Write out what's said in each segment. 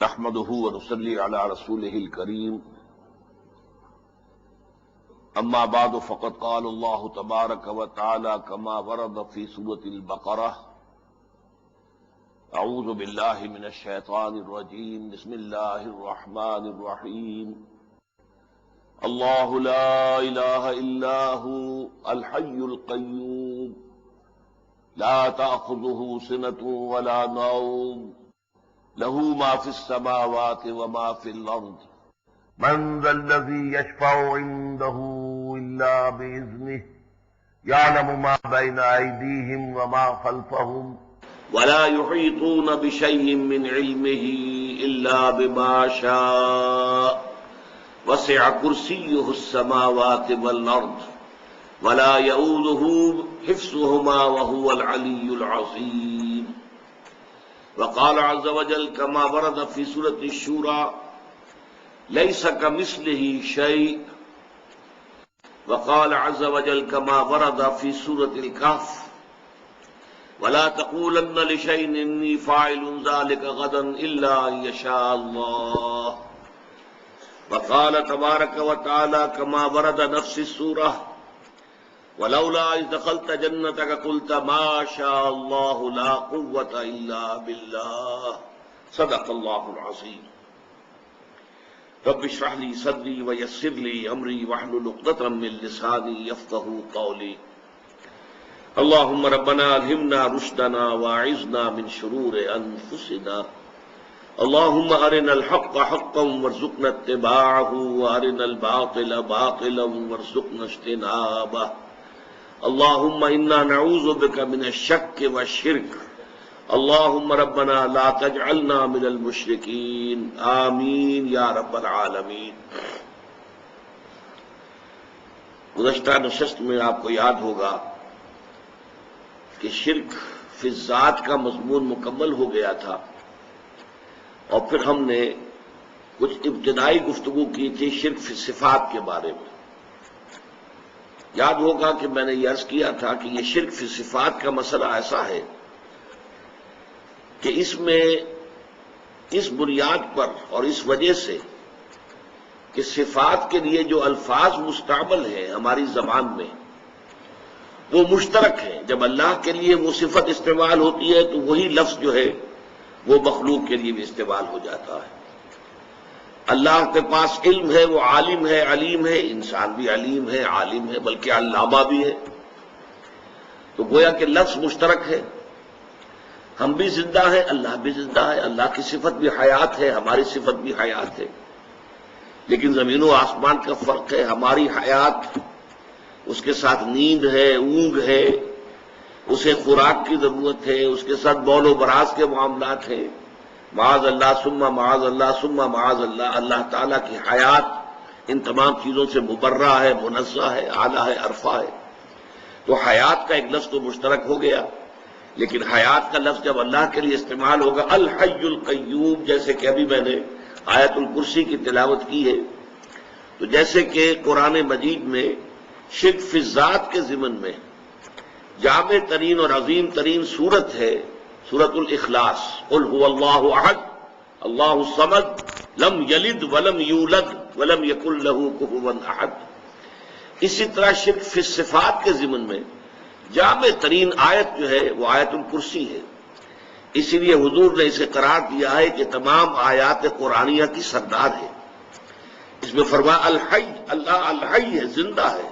نحمده ونصلي على رسوله الكريم أما بعد فقد قال الله تبارك وتعالى كما ورد في سورة البقرة أعوذ بالله من الشيطان الرجيم بسم الله الرحمن الرحيم الله لا إله إلا هو الحي القيوم لا تأخذه سنة ولا نوم له ما في السماوات وما في الأرض من ذا الذي يشفع عنده إلا بإذنه يعلم ما بين أيديهم وما خلفهم ولا يحيطون بشيء من علمه إلا بما شاء وسع كرسيه السماوات والأرض ولا يؤوده حفظهما وهو العلي العظيم وقال عز وجل كما ورد في سورة الشورى ليس كمثله شيء وقال عز وجل كما ورد في سورة الكهف ولا تقولن لشيء إني فاعل ذلك غدا إلا أن يشاء الله وقال تبارك وتعالى كما ورد نفس السورة ولولا إذ دخلت جنتك قلت ما شاء الله لا قوة إلا بالله صدق الله العظيم رب اشرح لي صدري ويسر لي أمري واحلل عقدة من لساني يفقهوا قولي اللهم ربنا ألهمنا رشدنا واعذنا من شرور أنفسنا اللهم أرنا الحق حقا وارزقنا اتباعه وأرنا الباطل باطلا وارزقنا اجتنابه اللهم إنا نعوذ بك من الشك والشرك اللهم ربنا لا تجعلنا من المشركين آمین یا رب العالمین۔ گزشتہ نشست میں آپ کو یاد ہوگا کہ شرک فی الذات کا مضمون مکمل ہو گیا تھا، اور پھر ہم نے کچھ ابتدائی گفتگو کی تھی شرک فی صفات کے بارے میں۔ یاد ہوگا کہ میں نے یہ عرض کیا تھا کہ یہ شرک فی صفات کا مسئلہ ایسا ہے کہ اس میں اس بنیاد پر اور اس وجہ سے کہ صفات کے لیے جو الفاظ مستعمل ہیں ہماری زبان میں وہ مشترک ہیں۔ جب اللہ کے لیے وہ صفت استعمال ہوتی ہے تو وہی لفظ جو ہے وہ مخلوق کے لیے بھی استعمال ہو جاتا ہے۔ اللہ کے پاس علم ہے، وہ عالم ہے، علیم ہے، انسان بھی علیم ہے، عالم ہے، بلکہ علامہ بھی ہے، تو گویا کہ لفظ مشترک ہے۔ ہم بھی زندہ ہیں، اللہ بھی زندہ ہے، اللہ کی صفت بھی حیات ہے، ہماری صفت بھی حیات ہے، لیکن زمین و آسمان کا فرق ہے۔ ہماری حیات اس کے ساتھ نیند ہے، اونگ ہے، اسے خوراک کی ضرورت ہے، اس کے ساتھ بول و براز کے معاملات ہیں، معاذ اللہ ثم معاذ اللہ ثم معاذ اللہ۔ اللہ تعالیٰ کی حیات ان تمام چیزوں سے مبرہ ہے، منزہ ہے، اعلیٰ ہے، عرفہ ہے۔ تو حیات کا ایک لفظ تو مشترک ہو گیا، لیکن حیات کا لفظ جب اللہ کے لیے استعمال ہوگا الحی القیوم، جیسے کہ ابھی میں نے آیت الکرسی کی تلاوت کی ہے، تو جیسے کہ قرآن مجید میں شرک فی الذات کے ضمن میں جامع ترین اور عظیم ترین سورت ہے سورۃ الاخلاص، قل هو اللہ احد اللہ الصمد لم یلد ولم یولد ولم یکن له کفوا احد۔ اسی طرح شرک فی الصفات کے ضمن میں جامع ترین آیت جو ہے وہ آیت الکرسی ہے۔ اسی لیے حضور نے اسے قرار دیا ہے کہ تمام آیات قرآنیہ کی سردار ہے۔ اس میں فرمایا الحی، اللہ الحی ہے، زندہ ہے۔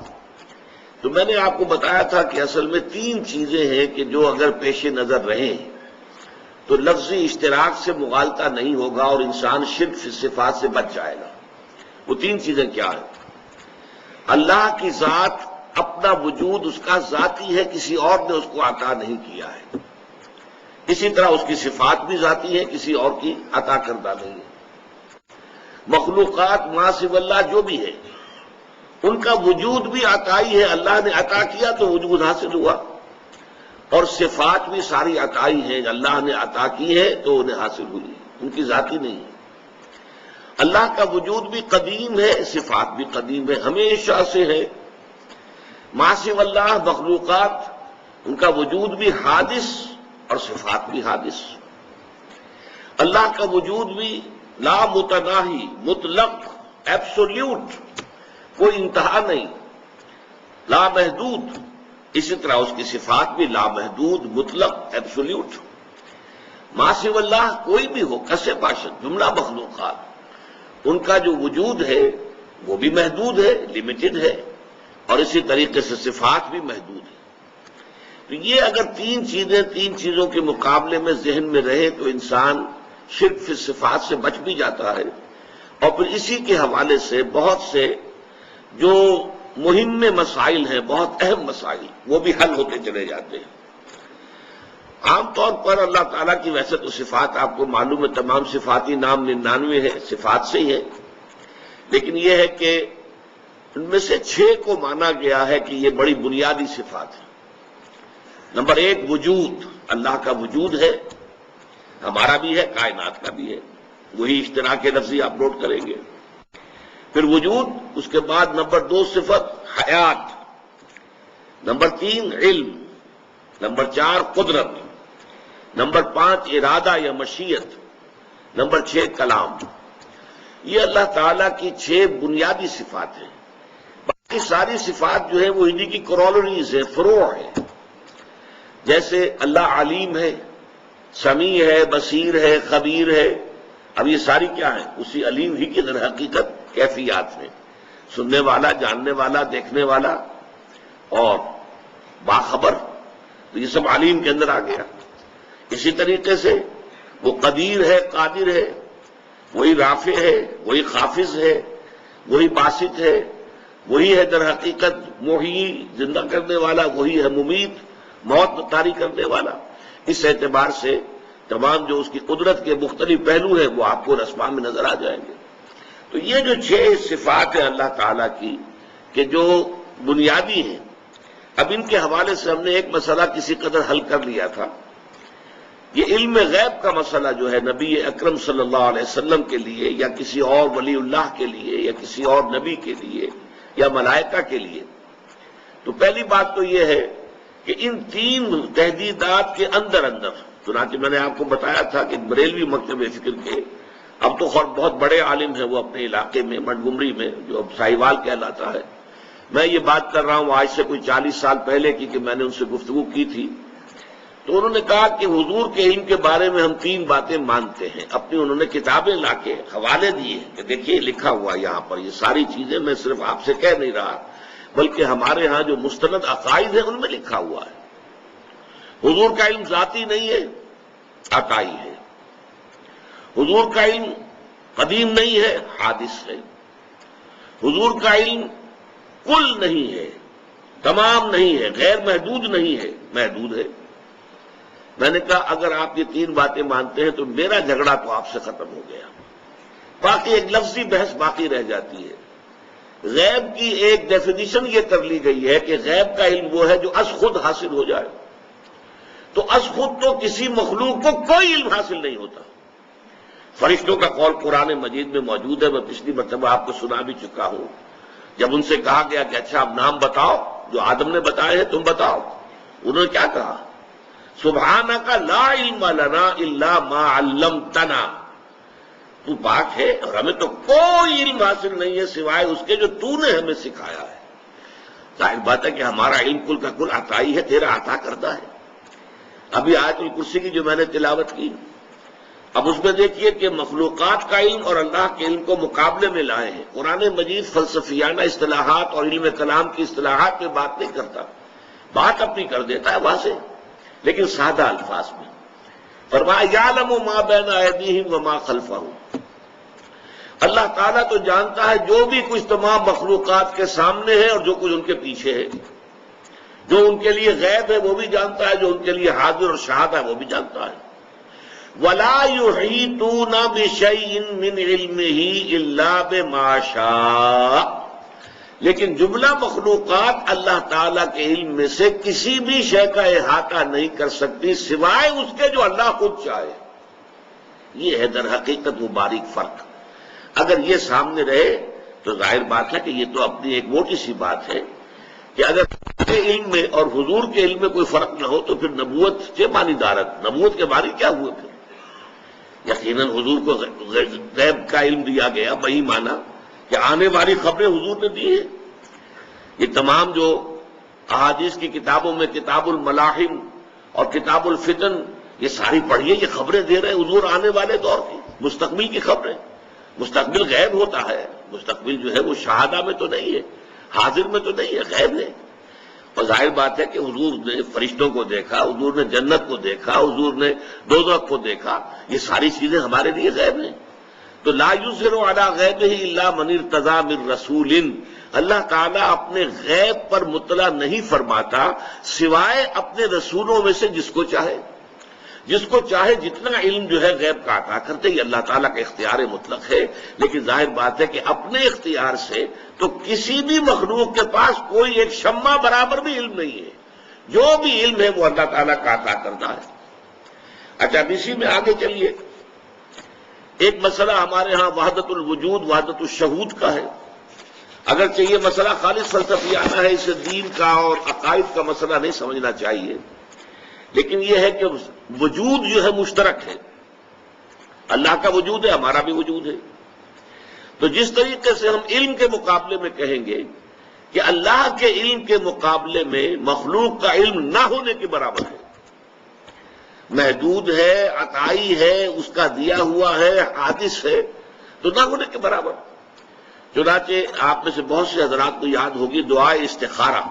تو میں نے آپ کو بتایا تھا کہ اصل میں تین چیزیں ہیں کہ جو اگر پیش نظر رہیں تو لفظی اشتراک سے مغالطہ نہیں ہوگا اور انسان شرک فی صفات سے بچ جائے گا۔ وہ تین چیزیں کیا ہیں؟ اللہ کی ذات، اپنا وجود اس کا ذاتی ہے، کسی اور نے اس کو عطا نہیں کیا ہے۔ اسی طرح اس کی صفات بھی ذاتی ہے، کسی اور کی عطا کردہ نہیں ہے۔ مخلوقات ما سوی اللہ جو بھی ہے ان کا وجود بھی عطائی ہے، اللہ نے عطا کیا تو وجود حاصل ہوا، اور صفات بھی ساری عطائی ہیں، اللہ نے عطا کی ہے تو انہیں حاصل ہوئی، ان کی ذاتی نہیں ہے۔ اللہ کا وجود بھی قدیم ہے، صفات بھی قدیم ہے، ہمیشہ سے ہے۔ ما سوی اللہ مخلوقات ان کا وجود بھی حادث اور صفات بھی حادث۔ اللہ کا وجود بھی لا متناہی، مطلق، ایبسولیوٹ، کوئی انتہا نہیں، لامحدود. اسی طرح اس کی صفات بھی لامحدود، مطلق، ایبسولیوٹ. ما سوی اللہ کوئی بھی ہو، کسے باشد، جملہ مخلوقات، ان کا جو وجود ہے وہ بھی محدود ہے، لمیٹڈ ہے، اور اسی طریقے سے صفات بھی محدود ہے. تو یہ اگر تین چیزوں کے مقابلے میں ذہن میں رہے تو انسان شرک فی صفات سے بچ بھی جاتا ہے، اور پھر اسی کے حوالے سے بہت سے جو مہم مسائل ہیں، بہت اہم مسائل، وہ بھی حل ہوتے چلے جاتے ہیں. عام طور پر اللہ تعالیٰ کی ویسے تو صفات آپ کو معلوم ہے، تمام صفاتی نام 99 ہے، صفات سے ہی ہے، لیکن یہ ہے کہ ان میں سے 6 کو مانا گیا ہے کہ یہ بڑی بنیادی صفات ہیں. نمبر 1 وجود، اللہ کا وجود ہے، ہمارا بھی ہے، کائنات کا بھی ہے، وہی اشتراک لفظی آپ نوٹ کریں گے. پھر وجود، اس کے بعد نمبر 2 صفت حیات، نمبر 3 علم، نمبر 4 قدرت، نمبر 5 ارادہ یا مشیت، نمبر 6 کلام. یہ اللہ تعالیٰ کی 6 بنیادی صفات ہیں. باقی ساری صفات جو ہے وہ انہی کی کرولریز ہیں، فروع ہیں. جیسے اللہ علیم ہے، سمیع ہے، بصیر ہے، خبیر ہے. اب یہ ساری کیا ہیں؟ اسی علیم ہی کی در حقیقت کیفیات ہیں. سننے والا، جاننے والا، دیکھنے والا اور باخبر، تو یہ سب علیم کے اندر آ گیا. اسی طریقے سے وہ قدیر ہے، قادر ہے، وہی رافع ہے، وہی خافض ہے، وہی باسط ہے، وہی ہے در حقیقت محیی، زندہ کرنے والا، وہی ہے ممیت، موت طاری کرنے والا. اس اعتبار سے تمام جو اس کی قدرت کے مختلف پہلو ہیں وہ آپ کو اسماء میں نظر آ جائیں گے. تو یہ جو 6 صفات ہیں اللہ تعالیٰ کی کہ جو بنیادی ہیں، اب ان کے حوالے سے ہم نے ایک مسئلہ کسی قدر حل کر لیا تھا. یہ علم غیب کا مسئلہ جو ہے نبی اکرم صلی اللہ علیہ وسلم کے لیے یا کسی اور ولی اللہ کے لیے یا کسی اور نبی کے لیے یا ملائکہ کے لیے، تو پہلی بات تو یہ ہے کہ ان 3 تحدیدات کے اندر چنانچہ میں نے آپ کو بتایا تھا کہ بریلوی مکتب فکر کے اب تو خود بہت بڑے عالم ہیں وہ اپنے علاقے میں، منٹگمری میں، جو اب ساہیوال کہلاتا ہے. میں یہ بات کر رہا ہوں آج سے کوئی 40 سال پہلے کی کہ میں نے ان سے گفتگو کی تھی. تو انہوں نے کہا کہ حضور کے علم کے بارے میں ہم 3 باتیں مانتے ہیں. اپنی انہوں نے کتابیں لا کے حوالے دیے کہ دیکھیے لکھا ہوا یہاں پر یہ ساری چیزیں، میں صرف آپ سے کہہ نہیں رہا بلکہ ہمارے ہاں جو مستند عقائد ہیں ان میں لکھا ہوا ہے. حضور کا علم ذاتی نہیں ہے، عطائی ہے. حضور کا علم قدیم نہیں ہے، حادث ہے. حضور کا علم کل نہیں ہے، تمام نہیں ہے، غیر محدود نہیں ہے، محدود ہے. میں نے کہا اگر آپ یہ 3 باتیں مانتے ہیں تو میرا جھگڑا تو آپ سے ختم ہو گیا. باقی ایک لفظی بحث باقی رہ جاتی ہے. غیب کی ایک ڈیفینیشن یہ کر لی گئی ہے کہ غیب کا علم وہ ہے جو از خود حاصل ہو جائے. تو از خود تو کسی مخلوق کو کوئی علم حاصل نہیں ہوتا. فرشتوں کا قول قرآن مجید میں موجود ہے، میں پچھلی مرتبہ آپ کو سنا بھی چکا ہوں. جب ان سے کہا گیا کہ اچھا اب نام بتاؤ جو آدم نے بتائے ہیں تم بتاؤ، انہوں نے کیا کہا؟ سبحانک لا علم لنا الا ما علمتنا، تو پاک ہے اور ہمیں تو کوئی علم حاصل نہیں ہے سوائے اس کے جو تو نے ہمیں سکھایا ہے. ظاہر بات ہے کہ ہمارا علم کل کا کل عطائی ہے، تیرا عطا کرتا ہے. ابھی آیت الکرسی کی جو میں نے تلاوت کی، اب اس میں دیکھیے کہ مخلوقات کا علم اور اللہ کے علم کو مقابلے میں لائے ہیں. قرآن مجید فلسفیانہ اصطلاحات اور علم کلام کی اصطلاحات پہ بات نہیں کرتا، بات اپنی کر دیتا ہے واضح لیکن سادہ الفاظ میں. فرمایا یعلم ما بین ایدیہم وما خلفہم، اللہ تعالیٰ تو جانتا ہے جو بھی کچھ تمام مخلوقات کے سامنے ہے اور جو کچھ ان کے پیچھے ہے. جو ان کے لیے غیب ہے وہ بھی جانتا ہے، جو ان کے لیے حاضر اور شاہد ہے وہ بھی جانتا ہے. وَلَا يُحِيطُونَ بِشَيْءٍ مِّنْ عِلْمِهِ إِلَّا بِمَا شَاءَ، لیکن جملہ مخلوقات اللہ تعالیٰ کے علم میں سے کسی بھی شے کا احاطہ نہیں کر سکتی سوائے اس کے جو اللہ خود چاہے. یہ ہے در حقیقت وہ باریک فرق. اگر یہ سامنے رہے تو ظاہر بات ہے کہ یہ تو اپنی ایک موٹی سی بات ہے کہ اگر کے علم میں اور حضور کے علم میں کوئی فرق نہ ہو تو پھر نبوت کے معنی دارت، نبوت کے معنی کیا ہوئے پھر؟ یقیناً حضور کو غیب کا علم دیا گیا، وہی مانا کہ آنے والی خبریں حضور نے دی ہیں۔ یہ تمام جو احادیث کی کتابوں میں کتاب الملاحم اور کتاب الفتن یہ ساری پڑھیے، یہ خبریں دے رہے ہیں حضور آنے والے دور کی، مستقبل کی خبریں۔ مستقبل غیب ہوتا ہے، مستقبل جو ہے وہ شہادہ میں تو نہیں ہے، حاضر میں تو نہیں ہے، غیب ہے۔ اور ظاہر بات ہے کہ حضور نے فرشتوں کو دیکھا، حضور نے جنت کو دیکھا، حضور نے دوزخ کو دیکھا، یہ ساری چیزیں ہمارے لیے غیب ہیں۔ تو لا یظہر علی غیبہ الا من ارتضی من رسول، اللہ تعالیٰ اپنے غیب پر مطلع نہیں فرماتا سوائے اپنے رسولوں میں سے جس کو چاہے۔ جس کو چاہے جتنا علم جو ہے غیب کا عطا کرتے، یہ اللہ تعالیٰ کا اختیار مطلق ہے، لیکن ظاہر بات ہے کہ اپنے اختیار سے تو کسی بھی مخلوق کے پاس کوئی ایک شمع برابر بھی علم نہیں ہے، جو بھی علم ہے وہ اللہ تعالیٰ کا عطا کرنا ہے۔ اچھا اب اسی میں آگے چلیے، ایک مسئلہ ہمارے ہاں وحدت الوجود وحدت الشہود کا ہے۔ اگرچہ یہ مسئلہ خالص فلسفیانہ ہے، اسے دین کا اور عقائد کا مسئلہ نہیں سمجھنا چاہیے، لیکن یہ ہے کہ وجود جو ہے مشترک ہے، اللہ کا وجود ہے، ہمارا بھی وجود ہے۔ تو جس طریقے سے ہم علم کے مقابلے میں کہیں گے کہ اللہ کے علم کے مقابلے میں مخلوق کا علم نہ ہونے کے برابر ہے، محدود ہے، عطائی ہے، اس کا دیا ہوا ہے، حادث ہے، تو نہ ہونے کے برابر۔ چنانچہ آپ میں سے بہت سے حضرات کو یاد ہوگی دعائے استخارہ،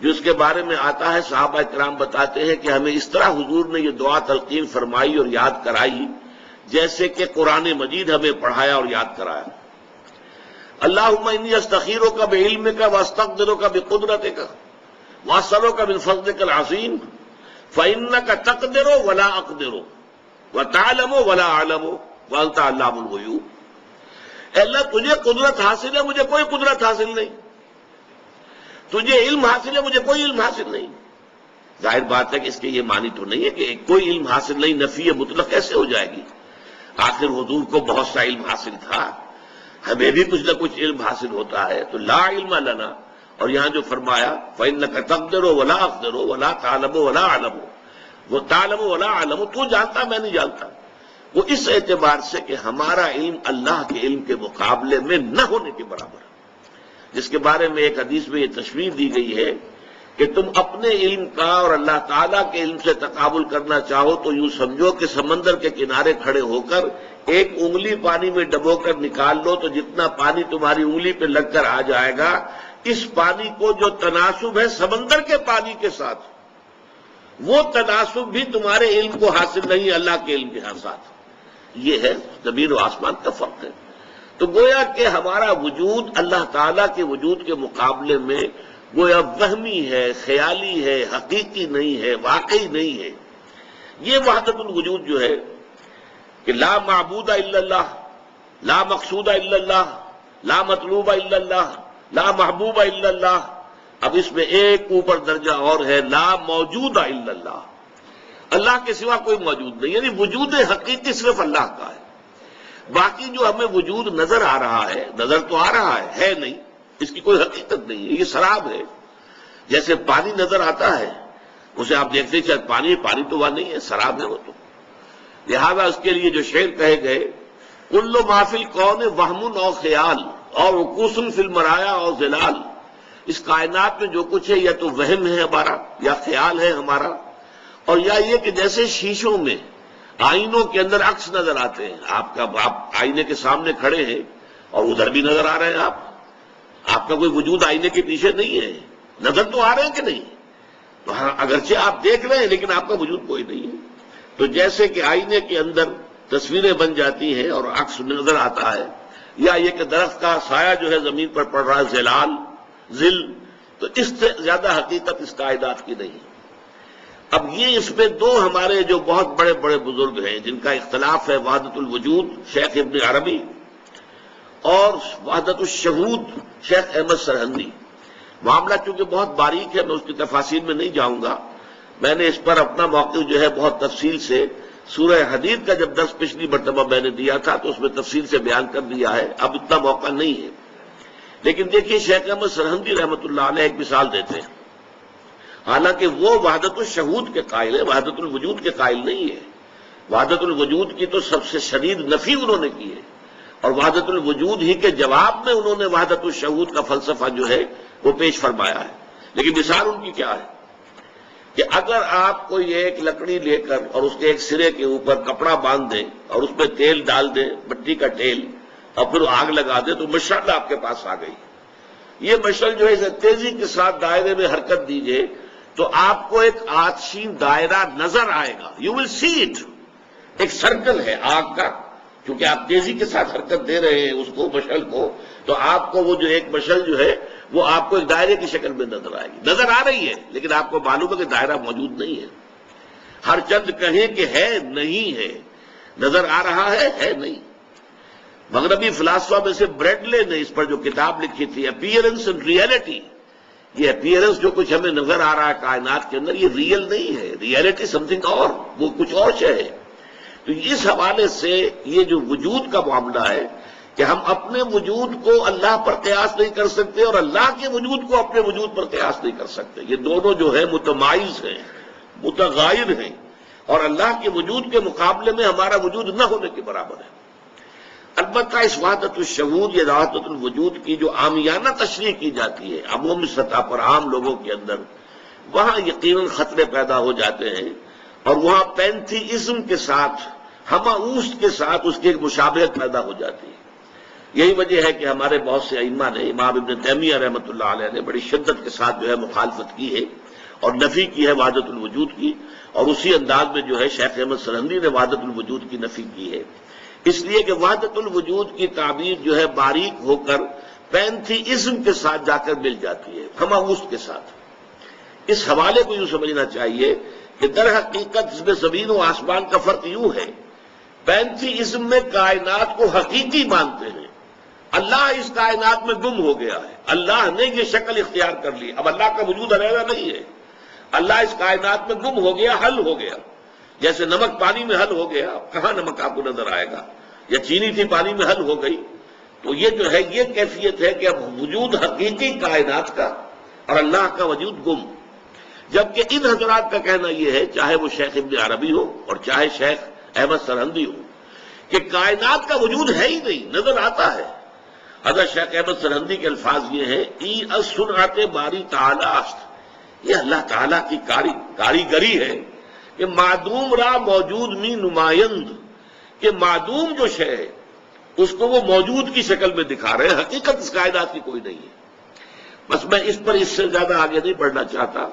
جو اس کے بارے میں آتا ہے، صحابہ کرام بتاتے ہیں کہ ہمیں اس طرح حضور نے یہ دعا تلقین فرمائی اور یاد کرائی جیسے کہ قرآن مجید ہمیں پڑھایا اور یاد کرایا۔ اللہم انی استخیرک بعلمک واستقدرک بقدرتک واسألک من فضلک العظیم فإنک تقدر ولا اقدر وتعلم ولا اعلم وانت علام الغیوب۔ اے اللہ تجھے قدرت حاصل ہے، مجھے کوئی قدرت حاصل نہیں، تجھے علم حاصل ہے، مجھے کوئی علم حاصل نہیں۔ ظاہر بات ہے کہ اس کے یہ معنی تو نہیں ہے کہ کوئی علم حاصل نہیں، نفی مطلق کیسے ہو جائے گی؟ آخر حضور کو بہت سا علم حاصل تھا، ہمیں بھی کچھ نہ کچھ علم حاصل ہوتا ہے، تو لا علم لنا، اور یہاں جو فرمایا فإنک تقدر ولا اقدر ولا تعلم ولا اعلم، وہ تعلم ولا اعلم، تو جانتا میں نہیں جانتا، وہ اس اعتبار سے کہ ہمارا علم اللہ کے علم کے مقابلے میں نہ ہونے کے برابر ہے، جس کے بارے میں ایک حدیث میں یہ تشریح دی گئی ہے کہ تم اپنے علم کا اور اللہ تعالیٰ کے علم سے تقابل کرنا چاہو تو یوں سمجھو کہ سمندر کے کنارے کھڑے ہو کر ایک انگلی پانی میں ڈبو کر نکال لو تو جتنا پانی تمہاری انگلی پہ لگ کر آ جائے گا، اس پانی کو جو تناسب ہے سمندر کے پانی کے ساتھ، وہ تناسب بھی تمہارے علم کو حاصل نہیں، اللہ کے علم کے ساتھ۔ یہ ہے زمین و آسمان کا فرق ہے۔ تو گویا کہ ہمارا وجود اللہ تعالیٰ کے وجود کے مقابلے میں گویا وہمی ہے، خیالی ہے، حقیقی نہیں ہے، واقعی نہیں ہے۔ یہ وحدت الوجود جو ہے کہ لا معبود الا اللہ، لا مقصود الا اللہ، لا مطلوب الا اللہ، لا محبوب الا اللہ، اب اس میں ایک اوپر درجہ اور ہے، لا موجود الا اللہ، اللہ کے سوا کوئی موجود نہیں، یعنی وجود حقیقی صرف اللہ کا ہے۔ باقی جو ہمیں وجود نظر آ رہا ہے، نظر تو آ رہا ہے نہیں، اس کی کوئی حقیقت نہیں ہے، یہ سراب ہے۔ جیسے پانی نظر آتا ہے، اسے آپ دیکھتے ہیں شاید پانی تو وہاں نہیں ہے، سراب ہے وہ تو۔ لہذا اس کے لیے جو شعر کہے گئے، کل ما فی الکون وہم او خیال اور رکوس فی المرایا اور ظلال، اس کائنات میں جو کچھ ہے یا تو وہم ہے ہمارا یا خیال ہے ہمارا، اور یا یہ کہ جیسے شیشوں میں آئینوں کے اندر عکس نظر آتے ہیں، آپ آئینے کے سامنے کھڑے ہیں اور ادھر بھی نظر آ رہے ہیں، آپ کا کوئی وجود آئینے کے پیچھے نہیں ہے، نظر تو آ رہے ہیں کہ نہیں؟ تو ہاں اگرچہ آپ دیکھ رہے ہیں لیکن آپ کا وجود کوئی نہیں ہے۔ تو جیسے کہ آئینے کے اندر تصویریں بن جاتی ہیں اور عکس نظر آتا ہے، یا یہ کہ درخت کا سایہ جو ہے زمین پر پڑ رہا ہے، ظلال ظل، تو اس سے زیادہ حقیقت اس کائنات کی نہیں۔ اب یہ اس میں دو ہمارے جو بہت بڑے بڑے بزرگ ہیں جن کا اختلاف ہے، وحدت الوجود شیخ ابن عربی اور وحدت الشہود شیخ احمد سرہندی۔ معاملہ چونکہ بہت باریک ہے، میں اس کی تفاصیل میں نہیں جاؤں گا، میں نے اس پر اپنا موقف جو ہے بہت تفصیل سے سورہ حدید کا جب درس پچھلی مرتبہ میں نے دیا تھا تو اس میں تفصیل سے بیان کر دیا ہے، اب اتنا موقع نہیں ہے۔ لیکن دیکھیے شیخ احمد سرہندی رحمۃ اللہ علیہ ایک مثال دیتے ہیں، حالانکہ وہ وحدت الشہود کے قائل ہے، وحدت الوجود کے قائل نہیں ہے، وحدت الوجود کی تو سب سے شدید نفی انہوں نے کی ہے، اور وحدت الوجود ہی کے جواب میں انہوں نے وحدت الشہود کا فلسفہ جو ہے وہ پیش فرمایا ہے۔ لیکن مثال ان کی کیا ہے کہ اگر آپ کوئی ایک لکڑی لے کر اور اس کے ایک سرے کے اوپر کپڑا باندھ دیں اور اس میں تیل ڈال دیں، مٹی کا تیل، اور پھر آگ لگا دیں تو مشعل آپ کے پاس آ گئی۔ یہ مشعل جو ہے اسے تیزی کے ساتھ دائرے میں حرکت دیجئے تو آپ کو ایک آتشین دائرہ نظر آئے گا، یو ول سی اٹ، ایک سرکل ہے آگ کا، کیونکہ آپ تیزی کے ساتھ حرکت دے رہے ہیں اس کو مشعل کو، تو آپ کو وہ جو ایک مشعل جو ہے وہ آپ کو ایک دائرے کی شکل میں نظر آئے گی، نظر آ رہی ہے لیکن آپ کو معلوم ہے کہ دائرہ موجود نہیں ہے۔ ہر چند کہیں کہ ہے نہیں ہے، نظر آ رہا ہے نہیں۔ مغربی فلاسفہ میں سے بریڈلے نے اس پر جو کتاب لکھی تھی اپیئرنس اینڈ ریئلٹی، یہ اپیئرنس جو کچھ ہمیں نظر آ رہا ہے کائنات کے اندر یہ ریئل نہیں ہے، ریئلٹی سم تھنگ اور، وہ کچھ اور شے ہے۔ تو اس حوالے سے یہ جو وجود کا معاملہ ہے کہ ہم اپنے وجود کو اللہ پر قیاس نہیں کر سکتے اور اللہ کے وجود کو اپنے وجود پر قیاس نہیں کر سکتے، یہ دونوں جو ہے متمائز ہیں، متغائر ہیں، اور اللہ کے وجود کے مقابلے میں ہمارا وجود نہ ہونے کے برابر ہے۔ البتہ اس وحدت الشہود یا وحدت الوجود کی جو عامیانہ تشریح کی جاتی ہے عمومی سطح پر عام لوگوں کے اندر، وہاں یقیناً خطرے پیدا ہو جاتے ہیں، اور وہاں پینتھیزم کے ساتھ ہماؤست کے ساتھ اس کی ایک مشابہت پیدا ہو جاتی ہے۔ یہی وجہ ہے کہ ہمارے بہت سے ائمہ نے، امام ابن تیمیہ رحمۃ اللہ علیہ نے بڑی شدت کے ساتھ جو ہے مخالفت کی ہے اور نفی کی ہے وحدت الوجود کی، اور اسی انداز میں جو ہے شیخ احمد سرہندی نے وحدت الوجود کی نفی کی ہے، اس لیے کہ وحدت الوجود کی تعبیر جو ہے باریک ہو کر پینتھیزم کے ساتھ جا کر مل جاتی ہے، ہماؤست کے ساتھ۔ اس حوالے کو یوں سمجھنا چاہیے کہ در حقیقت اس میں زمین و آسمان کا فرق یوں ہے، پینتھیزم میں کائنات کو حقیقی مانتے ہیں، اللہ اس کائنات میں گم ہو گیا ہے، اللہ نے یہ شکل اختیار کر لی، اب اللہ کا وجود علیحدہ نہیں ہے، اللہ اس کائنات میں گم ہو گیا، حل ہو گیا، جیسے نمک پانی میں حل ہو گیا، کہاں نمک آپ کو نظر آئے گا، یا چینی تھی پانی میں حل ہو گئی۔ تو یہ جو ہے یہ کیفیت ہے کہ اب وجود حقیقی کائنات کا اور اللہ کا وجود گم، جبکہ ان حضرات کا کہنا یہ ہے، چاہے وہ شیخ ابن عربی ہو اور چاہے شیخ احمد سرہندی ہو، کہ کائنات کا وجود ہے ہی نہیں، نظر آتا ہے۔ حضرت شیخ احمد سرہندی کے الفاظ یہ ہیں، ای الصنعت باری تعالی است، یہ اللہ تعالیٰ کی کاریگری ہے کہ معدوم را موجود می نمائند، کہ معدوم جو شے ہے اس کو وہ موجود کی شکل میں دکھا رہے ہیں، حقیقت اس کائنات کی کوئی نہیں ہے۔ بس میں اس پر اس سے زیادہ آگے نہیں بڑھنا چاہتا،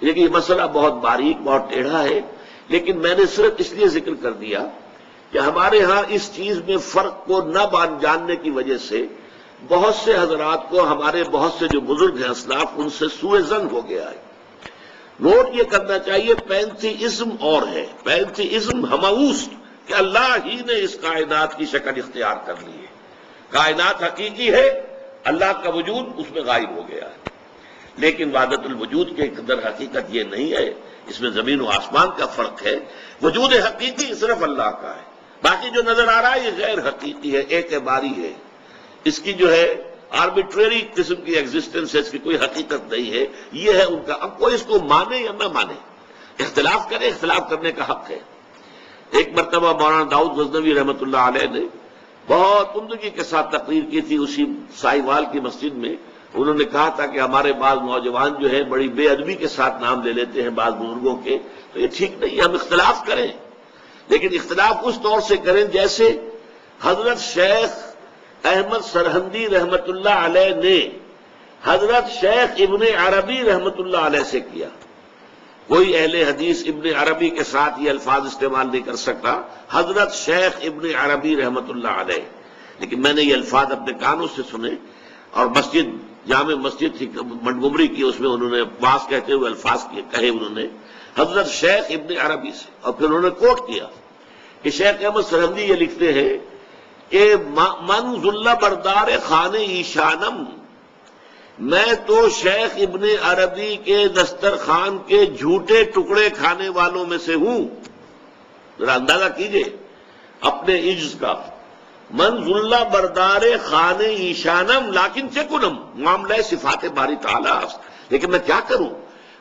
لیکن یہ مسئلہ بہت باریک، بہت ٹیڑھا ہے، لیکن میں نے صرف اس لیے ذکر کر دیا کہ ہمارے ہاں اس چیز میں فرق کو نہ جاننے کی وجہ سے بہت سے حضرات کو، ہمارے بہت سے جو بزرگ ہیں اسلاف، ان سے سوء ظن ہو گیا ہے۔ نوٹ یہ کرنا چاہیے پینتھیزم اور ہے، پینتھیزم ہماؤست، کہ اللہ ہی نے اس کائنات کی شکل اختیار کر لی ہے، کائنات حقیقی ہے، اللہ کا وجود اس میں غائب ہو گیا ہے۔ لیکن وحدت الوجود کے در حقیقت یہ نہیں ہے، اس میں زمین و آسمان کا فرق ہے، وجود حقیقی صرف اللہ کا ہے، باقی جو نظر آ رہا ہے یہ غیر حقیقی ہے، اعتباری ہے، اس کی جو ہے آربیٹریری قسم کی ایگزسٹنس ہے، اس کی کوئی حقیقت نہیں ہے، یہ ہے ان کا۔ اب کوئی اس کو مانے یا نہ مانے، اختلاف کرے، اختلاف کرنے کا حق ہے۔ ایک مرتبہ مولانا داؤد غزنوی رحمۃ اللہ علیہ نے بہت عمدگی کے ساتھ تقریر کی تھی اسی ساہیوال کی مسجد میں، انہوں نے کہا تھا کہ ہمارے بعض نوجوان جو ہیں بڑی بے ادبی کے ساتھ نام لے لیتے ہیں بعض بزرگوں کے، تو یہ ٹھیک نہیں ہے، ہم اختلاف کریں، لیکن اختلاف اس طور سے کریں جیسے حضرت شیخ احمد سرہندی رحمۃ اللہ علیہ نے حضرت شیخ ابن عربی رحمۃ اللہ علیہ سے کیا۔ کوئی اہل حدیث ابن عربی کے ساتھ یہ الفاظ استعمال نہیں کر سکتا، حضرت شیخ ابن عربی رحمۃ اللہ علیہ، لیکن میں نے یہ الفاظ اپنے کانوں سے سنے، اور مسجد، جامع مسجد تھی منٹگمری کی، اس میں انہوں نے واس کہتے ہوئے الفاظ کہے انہوں نے حضرت شیخ ابن عربی سے، اور پھر انہوں نے کوٹ کیا کہ شیخ احمد سرہندی یہ لکھتے ہیں کہ من ذل بردار خان ایشانم، میں تو شیخ ابن عربی کے دسترخوان کے جھوٹے ٹکڑے کھانے والوں میں سے ہوں۔ ذرا اندازہ کیجئے اپنے عجز کا، من ذل بردار خان ایشانم لیکن چکنم، معاملہ صفات باری تعالیٰ، لیکن میں کیا کروں،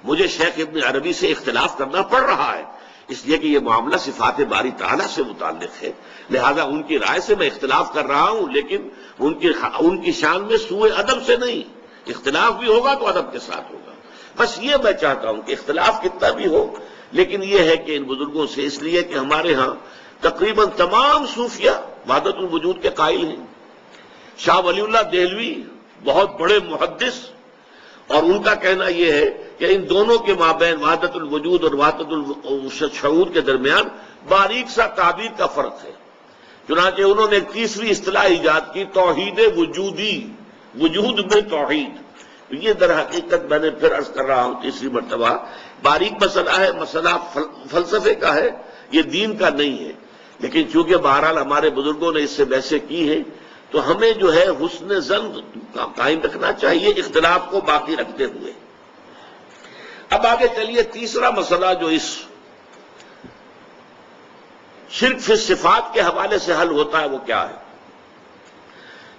مجھے شیخ ابن عربی سے اختلاف کرنا پڑ رہا ہے، اس لیے کہ یہ معاملہ صفات باری تعالیٰ سے متعلق ہے، لہذا ان کی رائے سے میں اختلاف کر رہا ہوں، لیکن ان کی شان میں سوء ادب سے نہیں، اختلاف بھی ہوگا تو ادب کے ساتھ ہوگا۔ بس یہ میں چاہتا ہوں کہ اختلاف کتنا بھی ہو، لیکن یہ ہے کہ ان بزرگوں سے، اس لیے کہ ہمارے ہاں تقریباً تمام صوفیہ وحدت الوجود کے قائل ہیں۔ شاہ ولی اللہ دہلوی بہت بڑے محدث، اور ان کا کہنا یہ ہے کہ ان دونوں کے مابین وحدت الوجود اور وحدت الشعور کے درمیان باریک سا تعبیر کا فرق ہے۔ چنانچہ انہوں نے ایک تیسری اصطلاح ایجاد کی، توحید وجودی، وجود میں توحید۔ یہ در حقیقت میں نے پھر عرض کر رہا ہوں تیسری مرتبہ، باریک مسئلہ ہے، مسئلہ فلسفے کا ہے، یہ دین کا نہیں ہے، لیکن چونکہ بہرحال ہمارے بزرگوں نے اس سے بحثیں کی ہیں تو ہمیں جو ہے حسن ظن قائم رکھنا چاہیے اختلاف کو باقی رکھتے ہوئے۔ اب آگے چلیے، تیسرا مسئلہ جو اس شرک فی الصفات کے حوالے سے حل ہوتا ہے وہ کیا ہے؟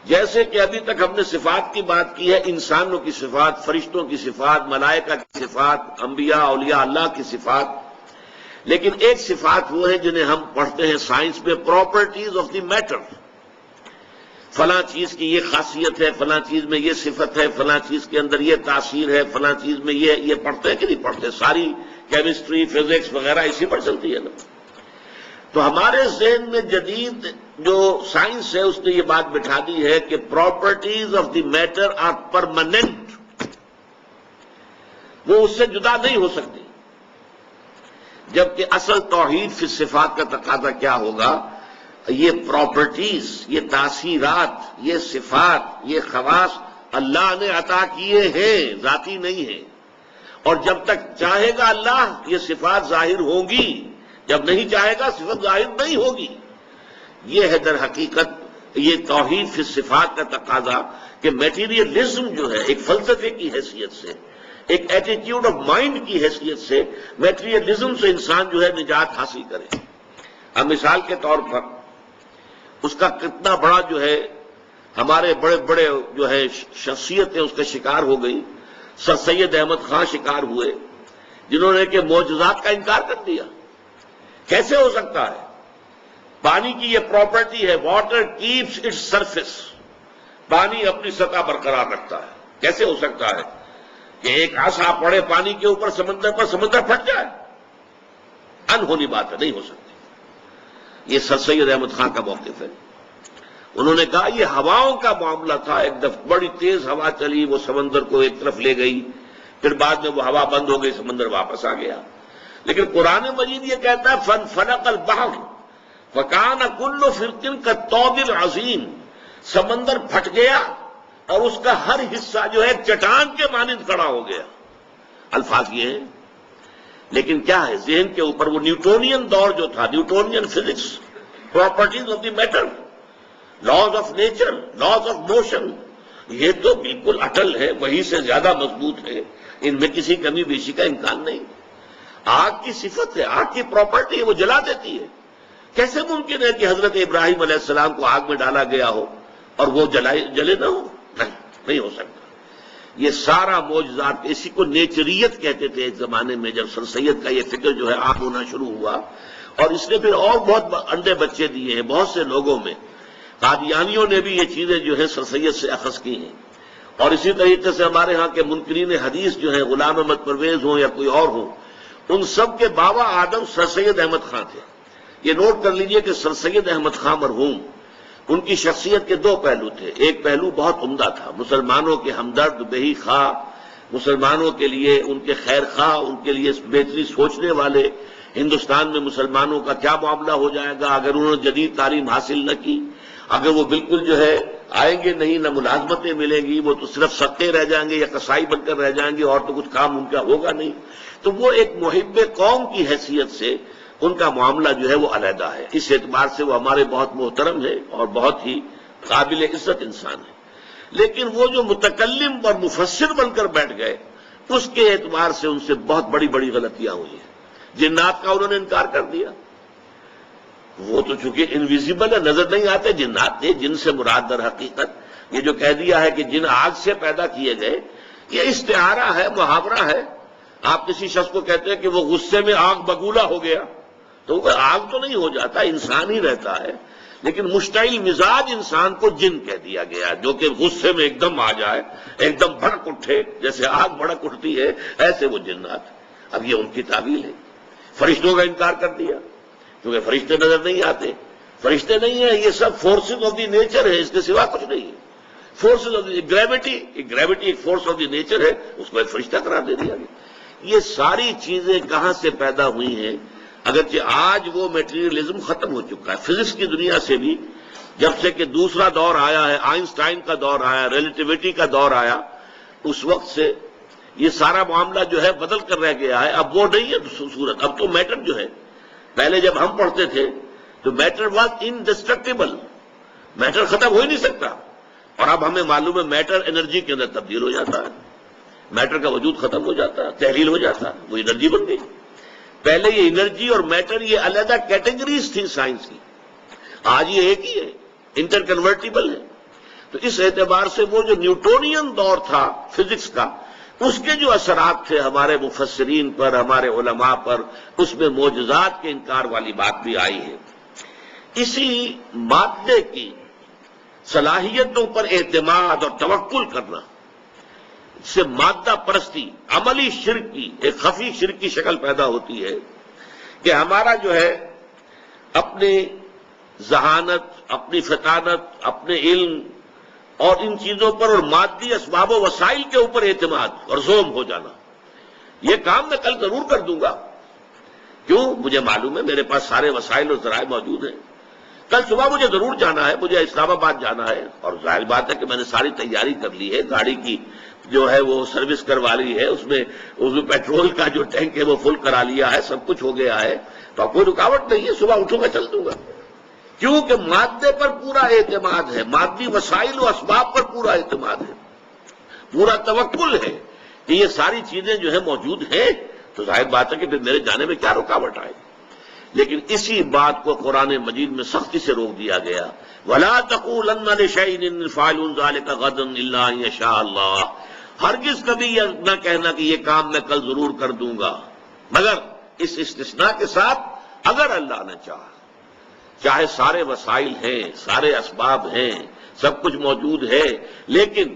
جیسے کہ ابھی تک ہم نے صفات کی بات کی ہے، انسانوں کی صفات، فرشتوں کی صفات، ملائکہ کی صفات، انبیاء اولیاء اللہ کی صفات، لیکن ایک صفات وہ ہے جنہیں ہم پڑھتے ہیں سائنس میں، پراپرٹیز آف دی میٹر۔ فلاں چیز کی یہ خاصیت ہے، فلاں چیز میں یہ صفت ہے، فلاں چیز کے اندر یہ تاثیر ہے، فلاں چیز میں یہ پڑھتے ہیں کہ نہیں پڑھتے؟ ساری کیمسٹری، فزکس وغیرہ اسی پر چلتی ہے نا۔ تو ہمارے ذہن میں جدید جو سائنس ہے اس نے یہ بات بٹھا دی ہے کہ properties of the matter are permanent, وہ اس سے جدا نہیں ہو سکتی، جبکہ اصل توحید فی صفات کا تقاضا کیا ہوگا؟ یہ پراپرٹیز، یہ تاثیرات، یہ صفات، یہ خواص اللہ نے عطا کیے ہیں، ذاتی نہیں ہیں، اور جب تک چاہے گا اللہ یہ صفات ظاہر ہوں گی، جب نہیں چاہے گا صفت ظاہر نہیں ہوگی۔ یہ ہے در حقیقت یہ توحید فی صفات کا تقاضا کہ میٹیریلزم جو ہے ایک فلسفے کی حیثیت سے، ایک ایٹیٹیوڈ آف مائنڈ کی حیثیت سے میٹیریلزم سے انسان جو ہے نجات حاصل کرے۔ اب مثال کے طور پر اس کا کتنا بڑا جو ہے ہمارے بڑے بڑے جو ہے شخصیتیں اس کا شکار ہو گئی۔ سر سید احمد خان شکار ہوئے جنہوں نے کہ معجزات کا انکار کر دیا۔ کیسے ہو سکتا ہے؟ پانی کی یہ پراپرٹی ہے، واٹر کیپس اٹس سرفیس، پانی اپنی سطح برقرار رکھتا ہے۔ کیسے ہو سکتا ہے کہ ایک عصا پڑے پانی کے اوپر سمندر پر، سمندر پھٹ جائے؟ انہونی بات ہے، نہیں ہو سکتی۔ یہ سر سید احمد خان کا موقف ہے۔ انہوں نے کہا یہ ہواؤں کا معاملہ تھا، ایک دفعہ بڑی تیز ہوا چلی، وہ سمندر کو ایک طرف لے گئی، پھر بعد میں وہ ہوا بند ہو گئی، سمندر واپس آ گیا۔ لیکن قرآن مجید یہ کہتا ہے فَانْفَلَقَ الْبَحْرُ فَكَانَ كُلُّ فِرْقٍ كَالطَّوْدِ الْعَظِيمِ، سمندر پھٹ گیا اور اس کا ہر حصہ جو ہے چٹان کے مانند کھڑا ہو گیا۔ الفاظ یہ ہیں، لیکن کیا ہے ذہن کے اوپر وہ نیوٹونین دور جو تھا، Newtonian physics, properties of the metre, laws of nature, laws of motion, یہ تو بالکل اٹل ہے، وہی سے زیادہ مضبوط ہے، ان میں کسی کمی بیشی کا امکان نہیں۔ آگ کی صفت ہے، آگ کی پراپرٹی ہے، وہ جلا دیتی ہے۔ کیسے ممکن ہے کہ حضرت ابراہیم علیہ السلام کو آگ میں ڈالا گیا ہو اور وہ جلے نہ ہو؟ نہیں ہو سکتا۔ یہ سارا معجزات، اسی کو نیچریت کہتے تھے ایک زمانے میں، جب سر سید کا یہ فکر جو ہے عام ہونا شروع ہوا، اور اس نے پھر اور بہت انڈے بچے دیے ہیں بہت سے لوگوں میں۔ قادیانیوں نے بھی یہ چیزیں جو ہے سر سید سے اخذ کی ہیں، اور اسی طریقے سے ہمارے ہاں کے منکرین حدیث جو ہیں، غلام احمد پرویز ہوں یا کوئی اور ہوں، ان سب کے بابا آدم سر سید احمد خان تھے۔ یہ نوٹ کر لیجئے کہ سر سید احمد خان مرحوم، ان کی شخصیت کے دو پہلو تھے۔ ایک پہلو بہت عمدہ تھا، مسلمانوں کے ہمدرد، بہی خواہ، مسلمانوں کے لیے ان کے خیر خواہ، ان کے لیے بہتری سوچنے والے۔ ہندوستان میں مسلمانوں کا کیا معاملہ ہو جائے گا اگر انہوں نے جدید تعلیم حاصل نہ کی، اگر وہ بالکل جو ہے آئیں گے نہیں، نہ ملازمتیں ملیں گی، وہ تو صرف سکے رہ جائیں گے یا قصائی بن کر رہ جائیں گے، اور تو کچھ کام ان کا ہوگا نہیں۔ تو وہ ایک محب قوم کی حیثیت سے ان کا معاملہ جو ہے وہ علیحدہ ہے۔ اس اعتبار سے وہ ہمارے بہت محترم ہے اور بہت ہی قابل عزت انسان ہے۔ لیکن وہ جو متکلم اور مفسر بن کر بیٹھ گئے، اس کے اعتبار سے ان سے بہت بڑی بڑی غلطیاں ہوئی ہیں۔ جنات کا انہوں نے انکار کر دیا، وہ تو چونکہ انویزیبل ہے، نظر نہیں آتے جنات تھے۔ جن سے مراد در حقیقت یہ جو کہہ دیا ہے کہ جن آگ سے پیدا کیے گئے، یہ استعارہ ہے، محاورہ ہے۔ آپ کسی شخص کو کہتے ہیں کہ وہ غصے میں آگ بگولا ہو گیا، تو وہ آگ تو نہیں ہو جاتا، انسان ہی رہتا ہے، لیکن مشتعل مزاج انسان کو جن کہہ دیا گیا، جو کہ غصے میں ایک دم آ جائے، ایک دم بھڑک اٹھے، جیسے آگ بھڑک اٹھتی ہے ایسے وہ جنات۔ اب یہ ان کی تعویل ہے۔ فرشتوں کا انکار کر دیا کیونکہ فرشتے نظر نہیں آتے، فرشتے نہیں ہیں، یہ سب فورسز آف دی نیچر ہے، اس کے سوا کچھ نہیں ہے۔ فورسز آف دی گریوٹی ایک فورس آف دی نیچر ہے، اس کو ایک فرشتہ قرار دے دیا گیا۔ یہ ساری چیزیں کہاں سے پیدا ہوئی ہیں؟ اگرچہ آج وہ میٹیریلزم ختم ہو چکا ہے فزکس کی دنیا سے بھی، جب سے کہ دوسرا دور آیا ہے، آئنسٹائن کا دور آیا، ریلیٹیوٹی کا دور آیا، اس وقت سے یہ سارا معاملہ جو ہے بدل کر رہ گیا ہے۔ اب وہ نہیں ہے صورت، اب تو میٹر جو ہے، پہلے جب ہم پڑھتے تھے تو میٹر واز انڈسٹرکٹیبل، میٹر ختم ہو ہی نہیں سکتا، اور اب ہمیں معلوم ہے میٹر انرجی کے اندر تبدیل ہو جاتا ہے، میٹر کا وجود ختم ہو جاتا ہے، تحلیل ہو جاتا ہے، وہ انرجی بن گئی۔ پہلے یہ انرجی اور میٹر یہ علیحدہ کیٹیگریز تھی سائنس کی، آج یہ ایک ہی ہے، انٹر کنورٹیبل ہے۔ تو اس اعتبار سے وہ جو نیوٹونین دور تھا فزکس کا، اس کے جو اثرات تھے ہمارے مفسرین پر، ہمارے علماء پر، اس میں معجزات کے انکار والی بات بھی آئی ہے۔ اسی مادے کی صلاحیتوں پر اعتماد اور توکل کرنا، اس سے مادہ پرستی، عملی شرک کی ایک خفی شرک کی شکل پیدا ہوتی ہے کہ ہمارا جو ہے اپنی ذہانت، اپنی فطانت، اپنے علم اور ان چیزوں پر اور مادی اسباب و وسائل کے اوپر اعتماد اور زوم ہو جانا، یہ کام میں کل ضرور کر دوں گا، کیوں؟ مجھے معلوم ہے میرے پاس سارے وسائل اور ذرائع موجود ہیں، کل صبح مجھے ضرور جانا ہے، مجھے اسلام آباد جانا ہے، اور ظاہر بات ہے کہ میں نے ساری تیاری کر لی ہے، گاڑی کی جو ہے وہ سروس کروا لی ہے، اس میں پیٹرول کا جو ٹینک ہے وہ فل کرا لیا ہے، سب کچھ ہو گیا ہے، تو اب کوئی رکاوٹ نہیں ہے، صبح اٹھوں گا چل دوں گا، کیونکہ مادے پر پورا اعتماد ہے، مادی وسائل و اسباب پر پورا اعتماد ہے، پورا توکل ہے کہ یہ ساری چیزیں جو ہے موجود ہیں، تو ظاہر بات ہے کہ پھر میرے جانے میں کیا رکاوٹ آئے۔ لیکن اسی بات کو قرآن مجید میں سختی سے روک دیا گیا، وَلَا تَقُولَنَّ لِشَيْءٍ إِنِّي فَاعِلٌ ذَلِكَ غَدًا إِلَّا أَن يَشَاءَ اللَّهُ، ہرگز کبھی یہ نہ کہنا کہ یہ کام میں کل ضرور کر دوں گا، مگر اس استثناء کے ساتھ اگر اللہ نے چاہا، چاہے سارے وسائل ہیں، سارے اسباب ہیں، سب کچھ موجود ہے، لیکن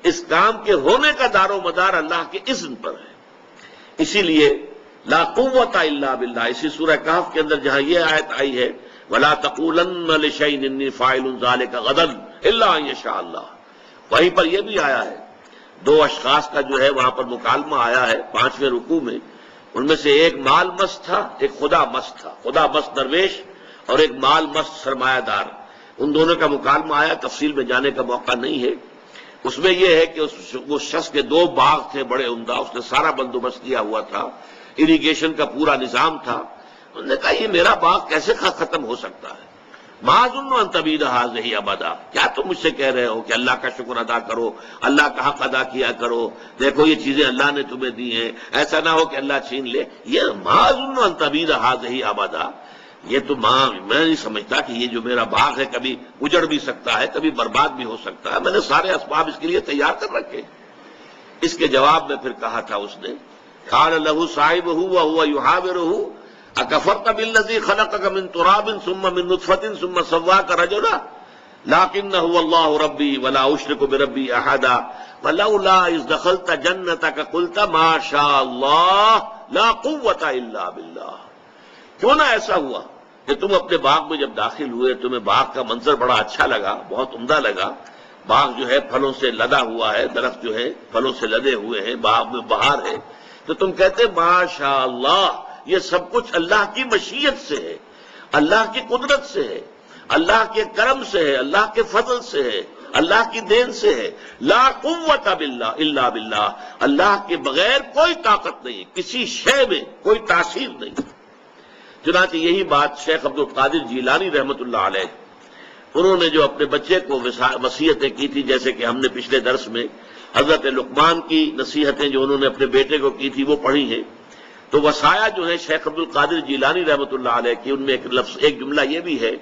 اس کام کے ہونے کا دار و مدار اللہ کے اذن پر ہے۔ اسی لیے لا قوت الا باللہ، اسی سورہ کہف کے اندر جہاں یہ آیت آئی ہے وَلَا تَقُولَنَّ لِشَيْءٍ إِنِّي فَاعِلٌ ذَلِكَ غَدًا إِلَّا أَن يَشَاءَ اللَّهُ، وہیں پر یہ بھی آیا ہے، دو اشخاص کا جو ہے وہاں پر مکالمہ آیا ہے 5ویں رکوع میں، ان میں سے ایک مال مست تھا، ایک خدا مست تھا، خدا مست درویش اور ایک مال مست سرمایہ دار، ان دونوں کا مکالمہ آیا، تفصیل میں جانے کا موقع نہیں ہے۔ اس میں یہ ہے کہ اس شخص کے 2 باغ تھے بڑے عمدہ، اس نے سارا بندوبست کیا ہوا تھا، اریگیشن کا پورا نظام تھا، انہوں نے کہا یہ میرا باغ کیسے ختم ہو سکتا ہے، ما ظن ان تبید ھذہ ابدا، کیا تم مجھ سے کہہ رہے ہو کہ اللہ کا شکر ادا کرو، اللہ کا حق ادا کیا کرو، دیکھو یہ چیزیں اللہ نے تمہیں دی ہیں، ایسا نہ ہو کہ اللہ چھین لے، یہ ما ظن ان تبید ھذہ ابدا، یہ تو میں نہیں سمجھتا کہ یہ جو میرا باغ ہے کبھی اجڑ بھی سکتا ہے، کبھی برباد بھی ہو سکتا ہے، میں نے سارے اسباب اس کے لیے تیار کر رکھے۔ اس کے جواب میں پھر کہا تھا اس نے، قال له صاحبه وهو يحاوره اكفرت بالذي خلقك من تراب ثم من نطفة ثم سواك رجلا لكن هو الله ربي ولا اشرك بربي احدا ولولا اذ دخلت جنتك قلت ما شاء الله لا قوة الا بالله۔ کیوں نہ ایسا ہوا کہ تم اپنے باغ میں جب داخل ہوئے، تمہیں باغ کا منظر بڑا اچھا لگا، بہت عمدہ لگا، باغ جو ہے پھلوں سے لدا ہوا ہے، درخت جو ہے پھلوں سے لدے ہوئے ہیں، باغ میں بہار ہے، تو تم کہتے ماشاء اللہ، یہ سب کچھ اللہ کی مشیت سے ہے، اللہ کی قدرت سے ہے، اللہ کے کرم سے ہے، اللہ کے فضل سے ہے، اللہ کی دین سے ہے، لا قوت باللہ الا باللہ، اللہ کے بغیر کوئی طاقت نہیں، کسی شے میں کوئی تاثیر نہیں۔ چنانچہ یہی بات شیخ عبد القادر جیلانی رحمۃ اللہ علیہ، انہوں نے جو اپنے بچے کو وصیتیں کی تھی، جیسے کہ ہم نے پچھلے درس میں حضرت لقمان کی نصیحتیں جو انہوں نے اپنے بیٹے کو کی تھی وہ پڑھی ہیں، تو وصایا جو ہے شیخ عبد القادر جیلانی رحمۃ اللہ علیہ کی، ان میں ایک جملہ یہ بھی ہے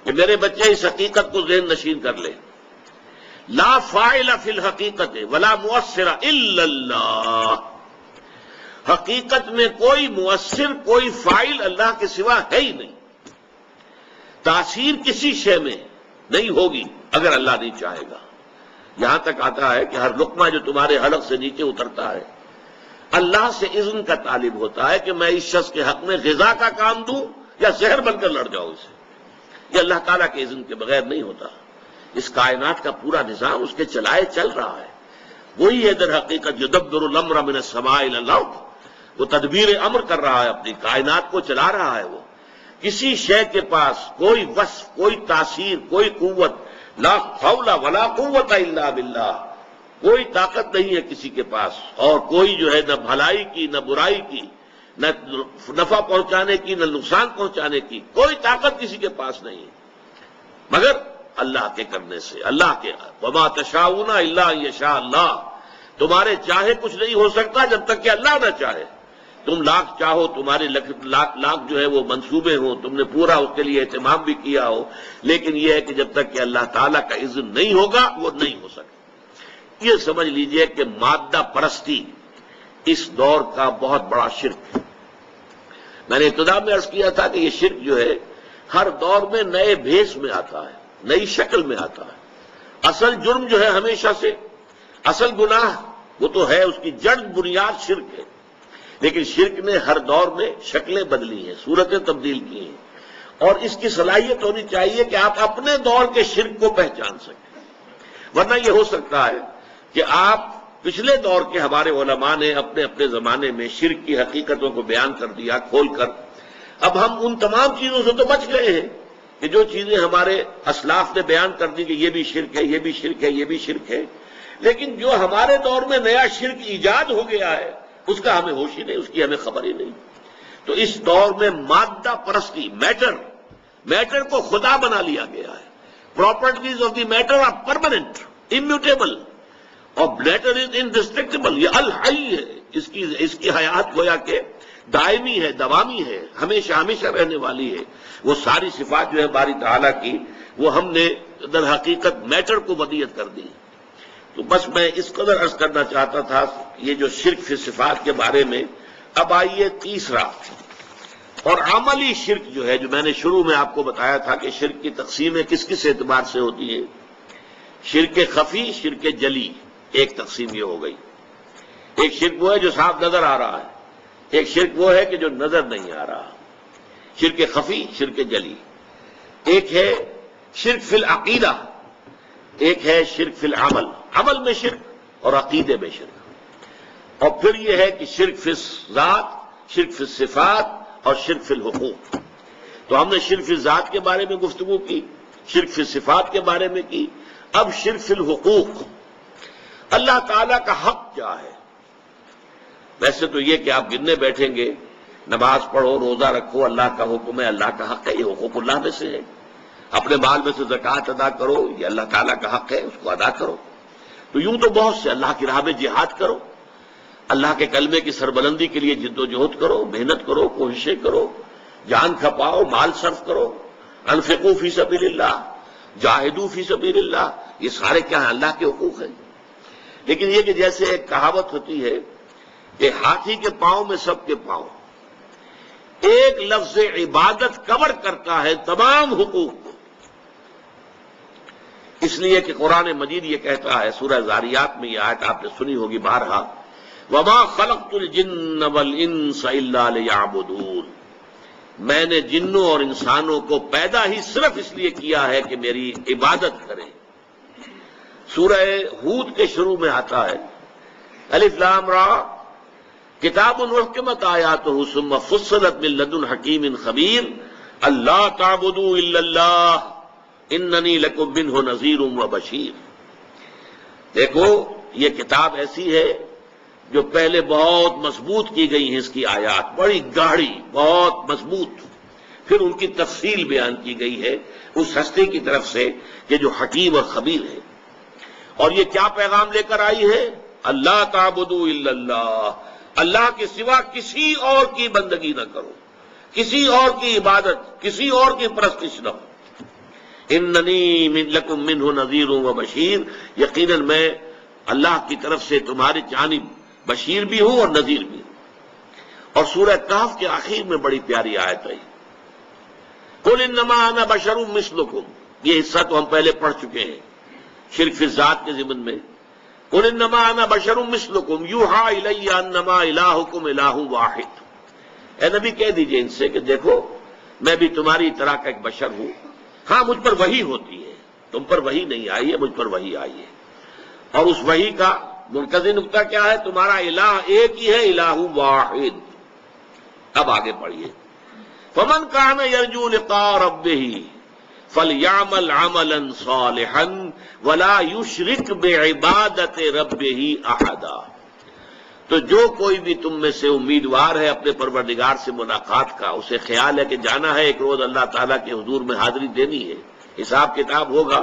کہ میرے بچے اس حقیقت کو ذہن نشین کر لے، لا فاعل فی الحقیقت ولا مؤثر الا اللہ، حقیقت میں کوئی مؤثر، کوئی فاعل اللہ کے سوا ہے ہی نہیں. تاثیر کسی شے میں نہیں ہوگی اگر اللہ نہیں چاہے گا. یہاں تک آتا ہے کہ ہر لقمہ جو تمہارے حلق سے نیچے اترتا ہے اللہ سے اذن کا طالب ہوتا ہے کہ میں اس شخص کے حق میں غذا کا کام دوں یا زہر بن کر لڑ جاؤں اسے. یہ اللہ تعالیٰ کے اذن کے بغیر نہیں ہوتا. اس کائنات کا پورا نظام اس کے چلائے چل رہا ہے. وہی ہے در حقیقت یدبر الامر من السماء الى الارض. وہ تدبیر امر کر رہا ہے، اپنی کائنات کو چلا رہا ہے. وہ کسی شے کے پاس کوئی وصف، کوئی تاثیر، کوئی قوت، لا حول ولا قوت الا باللہ، کوئی طاقت نہیں ہے کسی کے پاس، اور کوئی جو ہے نہ بھلائی کی نہ برائی کی، نہ نفع پہنچانے کی نہ نقصان پہنچانے کی، کوئی طاقت کسی کے پاس نہیں مگر اللہ کے کرنے سے. اللہ کے وما تشاؤون الا ان یشاء اللہ. تمہارے چاہے کچھ نہیں ہو سکتا جب تک کہ اللہ نہ چاہے. تم لاکھ چاہو، تمہارے لاکھ جو ہے وہ منصوبے ہوں، تم نے پورا اس کے لیے اہتمام بھی کیا ہو، لیکن یہ ہے کہ جب تک کہ اللہ تعالیٰ کا اذن نہیں ہوگا وہ نہیں ہو سکتا. یہ سمجھ لیجئے کہ مادہ پرستی اس دور کا بہت بڑا شرک ہے. میں نے ابتدا میں عرض کیا تھا کہ یہ شرک جو ہے ہر دور میں نئے بھیس میں آتا ہے، نئی شکل میں آتا ہے. اصل جرم جو ہے ہمیشہ سے، اصل گناہ وہ تو ہے، اس کی جڑ بنیاد شرک ہے. لیکن شرک نے ہر دور میں شکلیں بدلی ہیں، صورتیں تبدیل کی ہیں، اور اس کی صلاحیت ہونی چاہیے کہ آپ اپنے دور کے شرک کو پہچان سکیں. ورنہ یہ ہو سکتا ہے کہ آپ پچھلے دور کے ہمارے علماء نے اپنے اپنے زمانے میں شرک کی حقیقتوں کو بیان کر دیا کھول کر. اب ہم ان تمام چیزوں سے تو بچ گئے ہیں کہ جو چیزیں ہمارے اسلاف نے بیان کر دی کہ یہ بھی شرک ہے، یہ بھی شرک ہے، یہ بھی شرک ہے. لیکن جو ہمارے دور میں نیا شرک ایجاد ہو گیا ہے اس کا ہمیں ہوش ہی نہیں، اس کی ہمیں خبر ہی نہیں. تو اس دور میں مادہ پرستی، میٹر کو خدا بنا لیا گیا ہے. Properties of the matter are permanent, immutable, اور میٹر از انڈسٹرکٹیبل. یہ الحی ہے، اس کی حیات گویا کہ دائمی ہے، دوامی ہے، ہمیشہ ہمیشہ رہنے والی ہے. وہ ساری صفات جو ہے باری تعالیٰ کی وہ ہم نے در حقیقت میٹر کو ودیعت کر دی. تو بس میں اس قدر عرض کرنا چاہتا تھا یہ جو شرک فی صفات کے بارے میں. اب آئیے تیسرا اور عملی شرک جو ہے، جو میں نے شروع میں آپ کو بتایا تھا کہ شرک کی تقسیمیں کس کس اعتبار سے ہوتی ہیں. شرک خفی، شرک جلی، ایک تقسیم یہ ہو گئی. ایک شرک وہ ہے جو صاف نظر آ رہا ہے، ایک شرک وہ ہے کہ جو نظر نہیں آ رہا. شرک خفی، شرک جلی. ایک ہے شرک فی العقیدہ، ایک ہے شرک فی العمل. عمل میں شرک اور عقیدے میں شرک. اور پھر یہ ہے کہ شرک فی الذات، شرک فی الصفات اور شرک فی الحقوق. تو ہم نے شرک فی الذات کے بارے میں گفتگو کی، شرک فی الصفات کے بارے میں کی. اب شرک فی الحقوق، اللہ تعالیٰ کا حق کیا ہے. ویسے تو یہ کہ آپ گننے بیٹھیں گے، نماز پڑھو، روزہ رکھو، اللہ کا حکم ہے، اللہ کا حق ہے، یہ حقوق اللہ میں سے ہے. اپنے مال میں سے زکوٰۃ ادا کرو، یہ اللہ تعالیٰ کا حق ہے، اس کو ادا کرو. تو یوں تو بہت سے، اللہ کی راہ میں جہاد کرو، اللہ کے کلمے کی سربلندی کے لیے جد و جہد کرو، محنت کرو، کوششیں کرو، جان کھپاؤ، مال صرف کرو. انفقوا فی سبیل اللہ، جاہدوا فی سبیل اللہ. یہ سارے کیا ہیں؟ اللہ کے حقوق ہیں. لیکن یہ کہ جیسے ایک کہاوت ہوتی ہے کہ ہاتھی کے پاؤں میں سب کے پاؤں، ایک لفظ عبادت کور کرتا ہے تمام حقوق کو. اس لیے کہ قرآن مجید یہ کہتا ہے، سورہ ذاریات میں یہ آیت آپ نے سنی ہوگی بارہا، وَمَا خَلَقْتُ الْجِنَّ وَالْإِنسَ إِلَّا لِيَعْبُدُونَ. میں نے جنوں اور انسانوں کو پیدا ہی صرف اس لیے کیا ہے کہ میری عبادت کریں. سورہ ہود کے شروع میں آتا ہے، الف لام را کتاب احکمت آیاتہ ثم فصلت من لدن حکیم خبیر اللہ تعبدوا الا اللہ اننی لکم منہ نذیر و بشیر. دیکھو یہ کتاب ایسی ہے جو پہلے بہت مضبوط کی گئی ہیں، اس کی آیات بڑی گاڑی، بہت مضبوط. پھر ان کی تفصیل بیان کی گئی ہے اس ہستی کی طرف سے کہ جو حکیم اور خبیر ہے. اور یہ کیا پیغام لے کر آئی ہے؟ اللہ تعبدوا الا اللہ، اللہ کے سوا کسی اور کی بندگی نہ کرو، کسی اور کی عبادت، کسی اور کی پرستش نہ ہو. اننی لکم منہ نذیر و بشیر، یقیناً میں اللہ کی طرف سے تمہاری جانب بشیر بھی ہوں اور نذیر بھی ہوں. اور سورہ کہف کے آخر میں بڑی پیاری آیت ہے، قل انما انا بشر مثلکم، یہ حصہ تو ہم پہلے پڑھ چکے ہیں شرک فی الذات کے ضمن میں. قل انما انا بشر مثلکم یوحی الی انما الہکم الہ واحد. اے نبی کہہ دیجئے ان سے کہ دیکھو میں بھی تمہاری طرح کا ایک بشر ہوں، ہاں مجھ پر وحی ہوتی ہے، تم پر وحی نہیں آئی ہے، مجھ پر وحی آئی ہے. اور اس وحی کا مرکزی نقطہ کیا ہے؟ تمہارا الہ ایک ہی ہے، الہ واحد. اب آگے پڑھیے، فمن کان یرجو لقاء ربہ فلیعمل عملا صالحا ولا یشرک بعبادت ربہ احدا. تو جو کوئی بھی تم میں سے امیدوار ہے اپنے پروردگار سے ملاقات کا، اسے خیال ہے کہ جانا ہے ایک روز اللہ تعالیٰ کے حضور میں حاضری دینی ہے، حساب کتاب ہوگا،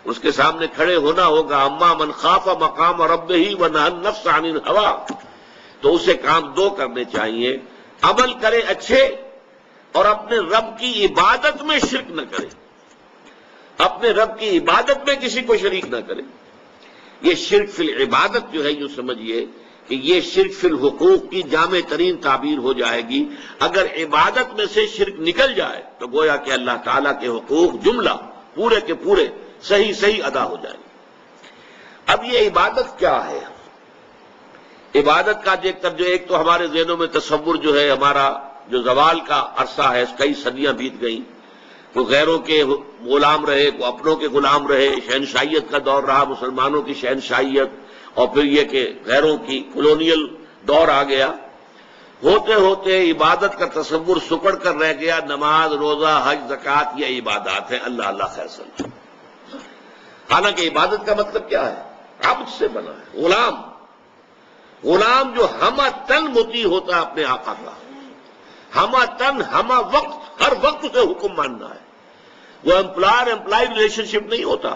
اس کے سامنے کھڑے ہونا ہوگا. اما من خاف مقام ربہ ونہى النفس عن الہوى، تو اسے کام دو کرنے چاہیے، عمل کرے اچھے اور اپنے رب کی عبادت میں شرک نہ کرے، اپنے رب کی عبادت میں کسی کو شریک نہ کرے. یہ شرک فی العبادت جو ہے یوں سمجھیے کہ یہ شرک فی الحقوق کی جامع ترین تعبیر ہو جائے گی. اگر عبادت میں سے شرک نکل جائے تو گویا کہ اللہ تعالیٰ کے حقوق جملہ پورے کے پورے صحیح ادا ہو جائے. اب یہ عبادت کیا ہے؟ عبادت کا دیکھ کر جو ایک تو ہمارے ذہنوں میں تصور جو ہے، ہمارا جو زوال کا عرصہ ہے، کئی صدیاں بیت گئیں، وہ غیروں کے غلام رہے، وہ اپنوں کے غلام رہے، شہنشاہیت کا دور رہا، مسلمانوں کی شہنشاہیت، اور پھر یہ کہ غیروں کی کولونیل دور آ گیا. ہوتے ہوتے عبادت کا تصور سکڑ کر رہ گیا. نماز، روزہ، حج، زکوٰۃ یہ عبادات ہیں، اللہ اللہ خیر سمجھ. حالانکہ عبادت کا مطلب کیا ہے؟ عبد سے بنا ہے، غلام جو ہمہ تن مطیع ہوتا ہے اپنے آقا کا، ہمہ تن ہمہ وقت، ہر وقت اسے حکم ماننا ہے. وہ امپلائی ریلیشن شپ نہیں ہوتا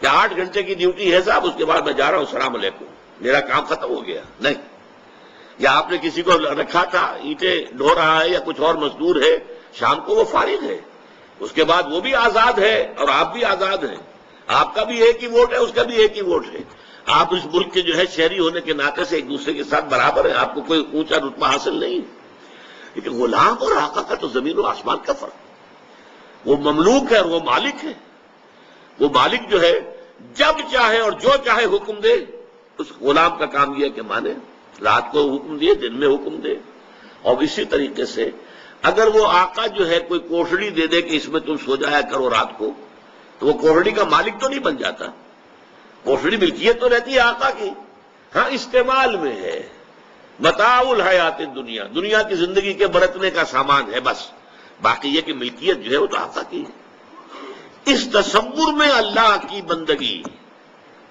کہ 8 گھنٹے کی ڈیوٹی ہے صاحب، اس کے بعد میں جا رہا ہوں السلام علیکم میرا کام ختم ہو گیا. نہیں، یا آپ نے کسی کو رکھا تھا اینٹیں ڈھو رہا ہے یا کچھ اور مزدور ہے، شام کو وہ فارغ ہے، اس کے بعد وہ بھی آزاد ہے اور آپ بھی آزاد ہیں. آپ کا بھی ایک ہی ووٹ ہے، اس کا بھی ایک ہی ووٹ ہے. آپ اس ملک کے جو ہے شہری ہونے کے ناطے سے ایک دوسرے کے ساتھ برابر ہیں، آپ کو کوئی اونچا رتبہ حاصل نہیں. لیکن غلام اور آقا کا تو زمین و آسمان کا فرق. وہ مملوک ہے اور وہ مالک ہے. وہ مالک جو ہے جب چاہے اور جو چاہے حکم دے. اس غلام کا کام یہ ہے کہ مانے، رات کو حکم دیے، دن میں حکم دے. اور اسی طریقے سے اگر وہ آقا جو ہے کوئی کوٹڑی دے دے کہ اس میں تم سو جایا کرو رات کو، تو وہ کوٹڑی کا مالک تو نہیں بن جاتا. کوٹڑی ملکیت تو رہتی ہے آقا کی، ہاں استعمال میں ہے. متاع الحیات الدنیا، دنیا کی زندگی کے برتنے کا سامان ہے بس. باقی یہ کہ ملکیت جو ہے وہ تو آقا کی ہے. اس تصور میں اللہ کی بندگی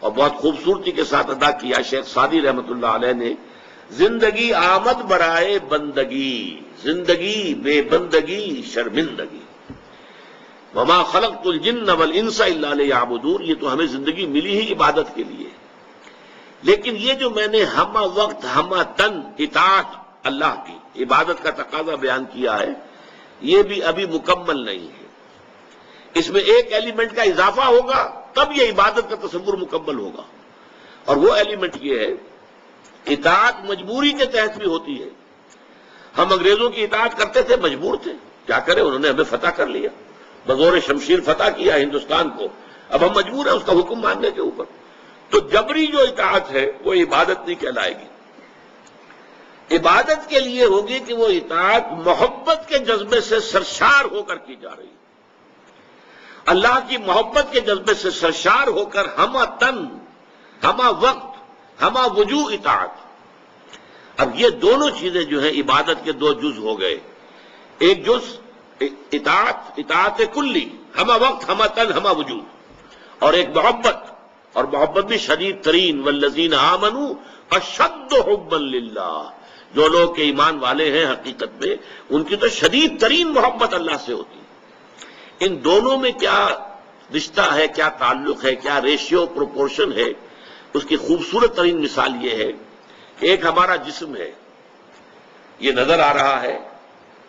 اور بہت خوبصورتی کے ساتھ ادا کیا شیخ سعدی رحمۃ اللہ علیہ نے. زندگی آمد برائے بندگی، زندگی بے بندگی شرمندگی. وما خلقت الجن والانس الا لیعبدون، یہ تو ہمیں زندگی ملی ہی عبادت کے لیے. لیکن یہ جو میں نے ہمہ وقت ہمہ تن اطاعت اللہ کی عبادت کا تقاضا بیان کیا ہے، یہ بھی ابھی مکمل نہیں ہے. اس میں ایک ایلیمنٹ کا اضافہ ہوگا تب یہ عبادت کا تصور مکمل ہوگا. اور وہ ایلیمنٹ یہ ہے، اطاعت مجبوری کے تحت بھی ہوتی ہے. ہم انگریزوں کی اطاعت کرتے تھے، مجبور تھے، کیا کریں، انہوں نے ہمیں فتح کر لیا، بزور شمشیر فتح کیا ہندوستان کو. اب ہم مجبور ہیں اس کا حکم ماننے کے اوپر. تو جبری جو اطاعت ہے وہ عبادت نہیں کہلائے گی. عبادت کے لیے ہوگی کہ وہ اطاعت محبت کے جذبے سے سرشار ہو کر کی جا رہی ہے، اللہ کی محبت کے جذبے سے سرشار ہو کر ہمہ تن ہمہ وقت ہمہ وجوہ اطاعت. اب یہ دونوں چیزیں جو ہیں عبادت کے دو جز ہو گئے. ایک جز اطاعت کلی، ہمہ وقت ہمہ تن ہمہ وجوہ، اور ایک محبت، اور محبت بھی شدید ترین. والذین آمنوا اشد حبا للہ، جو لوگ کے ایمان والے ہیں حقیقت میں ان کی تو شدید ترین محبت اللہ سے ہوتی ہے. ان دونوں میں کیا رشتہ ہے، کیا تعلق ہے، کیا ریشیو پروپورشن ہے، اس کی خوبصورت ترین مثال یہ ہے کہ ایک ہمارا جسم ہے، یہ نظر آ رہا ہے،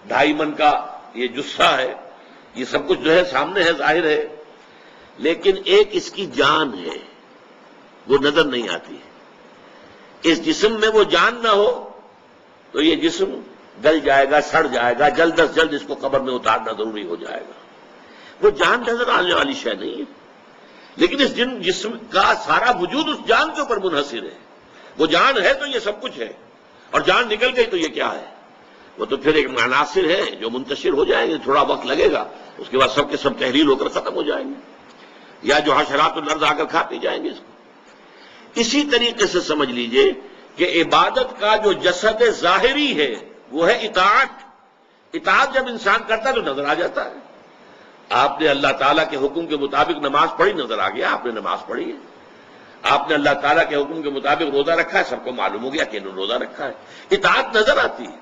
2.5 من کا یہ جثہ ہے، یہ سب کچھ جو ہے سامنے ہے، ظاہر ہے. لیکن ایک اس کی جان ہے، وہ نظر نہیں آتی. اس جسم میں وہ جان نہ ہو تو یہ جسم گل جائے گا، سڑ جائے گا، جلد از جلد اس کو قبر میں اتارنا ضروری ہو جائے گا۔ وہ جان نظر آنے والی شے نہیں ہے، لیکن اس جسم کا سارا وجود اس جان کے اوپر منحصر ہے۔ وہ جان ہے تو یہ سب کچھ ہے، اور جان نکل گئی تو یہ کیا ہے؟ وہ تو پھر ایک عناصر ہے جو منتشر ہو جائیں گے، تھوڑا وقت لگے گا، اس کے بعد سب کے سب تحلیل ہو کر ختم ہو جائیں گے، یا جو حشرات الارض آ کر کھا پی جائیں گے اس کو۔ اسی طریقے سے سمجھ لیجئے کہ عبادت کا جو جسد ظاہری ہے وہ ہے اطاعت۔ اطاعت جب انسان کرتا ہے تو نظر آ جاتا ہے۔ آپ نے اللہ تعالیٰ کے حکم کے مطابق نماز پڑھی، نظر آ گیا آپ نے نماز پڑھی ہے۔ آپ نے اللہ تعالیٰ کے حکم کے مطابق روزہ رکھا ہے، سب کو معلوم ہو گیا کہ انہوں نے روزہ رکھا ہے۔ اطاعت نظر آتی ہے،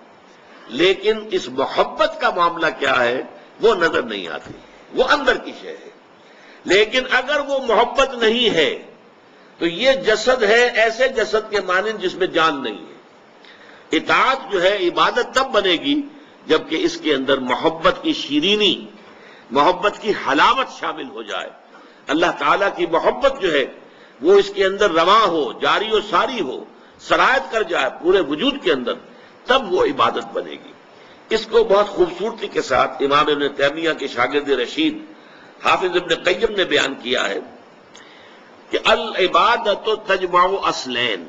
لیکن اس محبت کا معاملہ کیا ہے وہ نظر نہیں آتی، وہ اندر کی شے ہے۔ لیکن اگر وہ محبت نہیں ہے تو یہ جسد ہے ایسے جسد کے مانند جس میں جان نہیں ہے۔ اطاعت جو ہے عبادت تب بنے گی جبکہ اس کے اندر محبت کی شیرینی، محبت کی حلاوت شامل ہو جائے، اللہ تعالیٰ کی محبت جو ہے وہ اس کے اندر رواں ہو، جاری و ساری ہو، سرایت کر جائے پورے وجود کے اندر، تب وہ عبادت بنے گی۔ اس کو بہت خوبصورتی کے ساتھ امام ابن تیمیہ کے شاگرد رشید حافظ ابن قیم نے بیان کیا ہے کہ العبادت تجمع اصلین،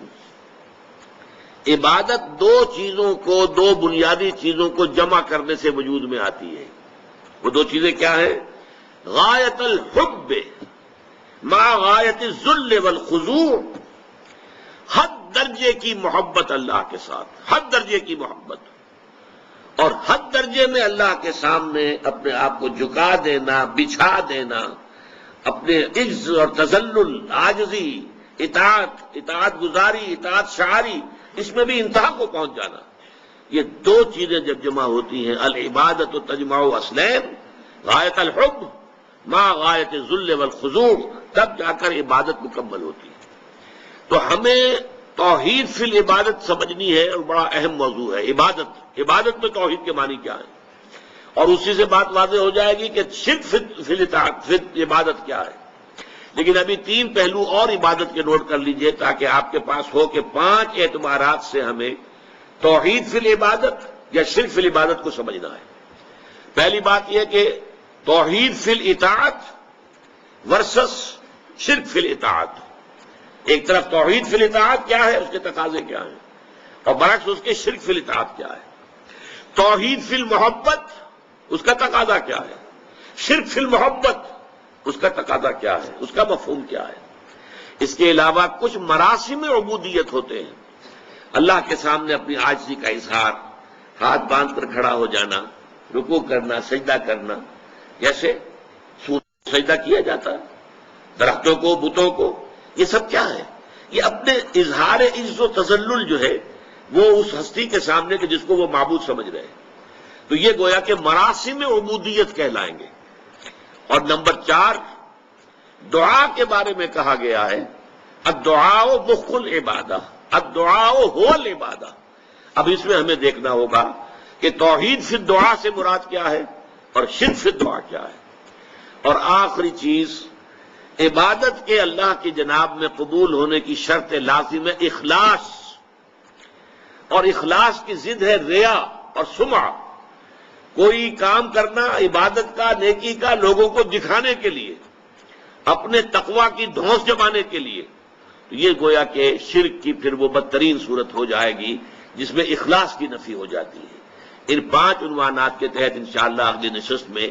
عبادت دو چیزوں کو، دو بنیادی چیزوں کو جمع کرنے سے وجود میں آتی ہے۔ وہ دو چیزیں کیا ہیں؟ غایت الحب مع غایت الذل والخضوع، حد درجے کی محبت اللہ کے ساتھ، حد درجے کی محبت، اور حد درجے میں اللہ کے سامنے اپنے آپ کو جھکا دینا، بچھا دینا، اپنے عجز اور تذلل، عاجزی، اطاعت گزاری، اطاعت شعاری، اس میں بھی انتہا کو پہنچ جانا۔ یہ دو چیزیں جب جمع ہوتی ہیں، العبادت تجمع اصلین، غایت الحب مع غایت الذل والخضوع، تب جا کر عبادت مکمل ہوتی ہے۔ تو ہمیں توحید فی العبادت سمجھنی ہے، اور بڑا اہم موضوع ہے عبادت میں توحید کے معنی کیا ہے، اور اسی سے بات واضح ہو جائے گی کہ شرک فی العبادت کیا ہے۔ لیکن ابھی تین پہلو اور عبادت کے نوٹ کر لیجئے تاکہ آپ کے پاس ہو کہ 5 اعتبارات سے ہمیں توحید فی العبادت یا شرک فی العبادت کو سمجھنا ہے۔ پہلی بات یہ کہ توحید فی الاطاعت ورسس شرک فی الاطاعت، ایک طرف توحید فی الاطاعت کیا ہے، اس کے تقاضے کیا ہیں، اور برعکس اس کے شرک فی الاطاعت کیا ہے۔ توحید فی المحبت، اس کا تقاضا کیا ہے، شرک فی المحبت، اس کا تقاضا کیا ہے، اس کا مفہوم کیا ہے۔ اس کے علاوہ کچھ مراسم عبودیت ہوتے ہیں، اللہ کے سامنے اپنی عاجزی کا اظہار، ہاتھ باندھ کر کھڑا ہو جانا، رکوع کرنا، سجدہ کرنا، جیسے سجدہ کیا جاتا ہے درختوں کو، بتوں کو، یہ سب کیا ہے؟ یہ اپنے اظہار عجز و تذلل جو ہے وہ اس ہستی کے سامنے کہ جس کو وہ معبود سمجھ رہے ہیں، تو یہ گویا کہ مراسم عبودیت کہلائیں گے۔ اور نمبر 4، دعا کے بارے میں کہا گیا ہے الدعاء مخ العبادہ، الدعاء هو العبادہ۔ اب اس میں ہمیں دیکھنا ہوگا کہ توحید فی الدعاء سے مراد کیا ہے اور شرک فی الدعاء کیا ہے۔ اور آخری چیز، عبادت کے اللہ کی جناب میں قبول ہونے کی شرط لازم ہے اخلاص، اور اخلاص کی ضد ہے ریا اور سمعہ، کوئی کام کرنا عبادت کا، نیکی کا، لوگوں کو دکھانے کے لیے، اپنے تقویٰ کی دھونس جمانے کے لیے، تو یہ گویا کہ شرک کی پھر وہ بدترین صورت ہو جائے گی جس میں اخلاص کی نفی ہو جاتی ہے۔ ان 5 عنوانات کے تحت انشاءاللہ اگلی نشست میں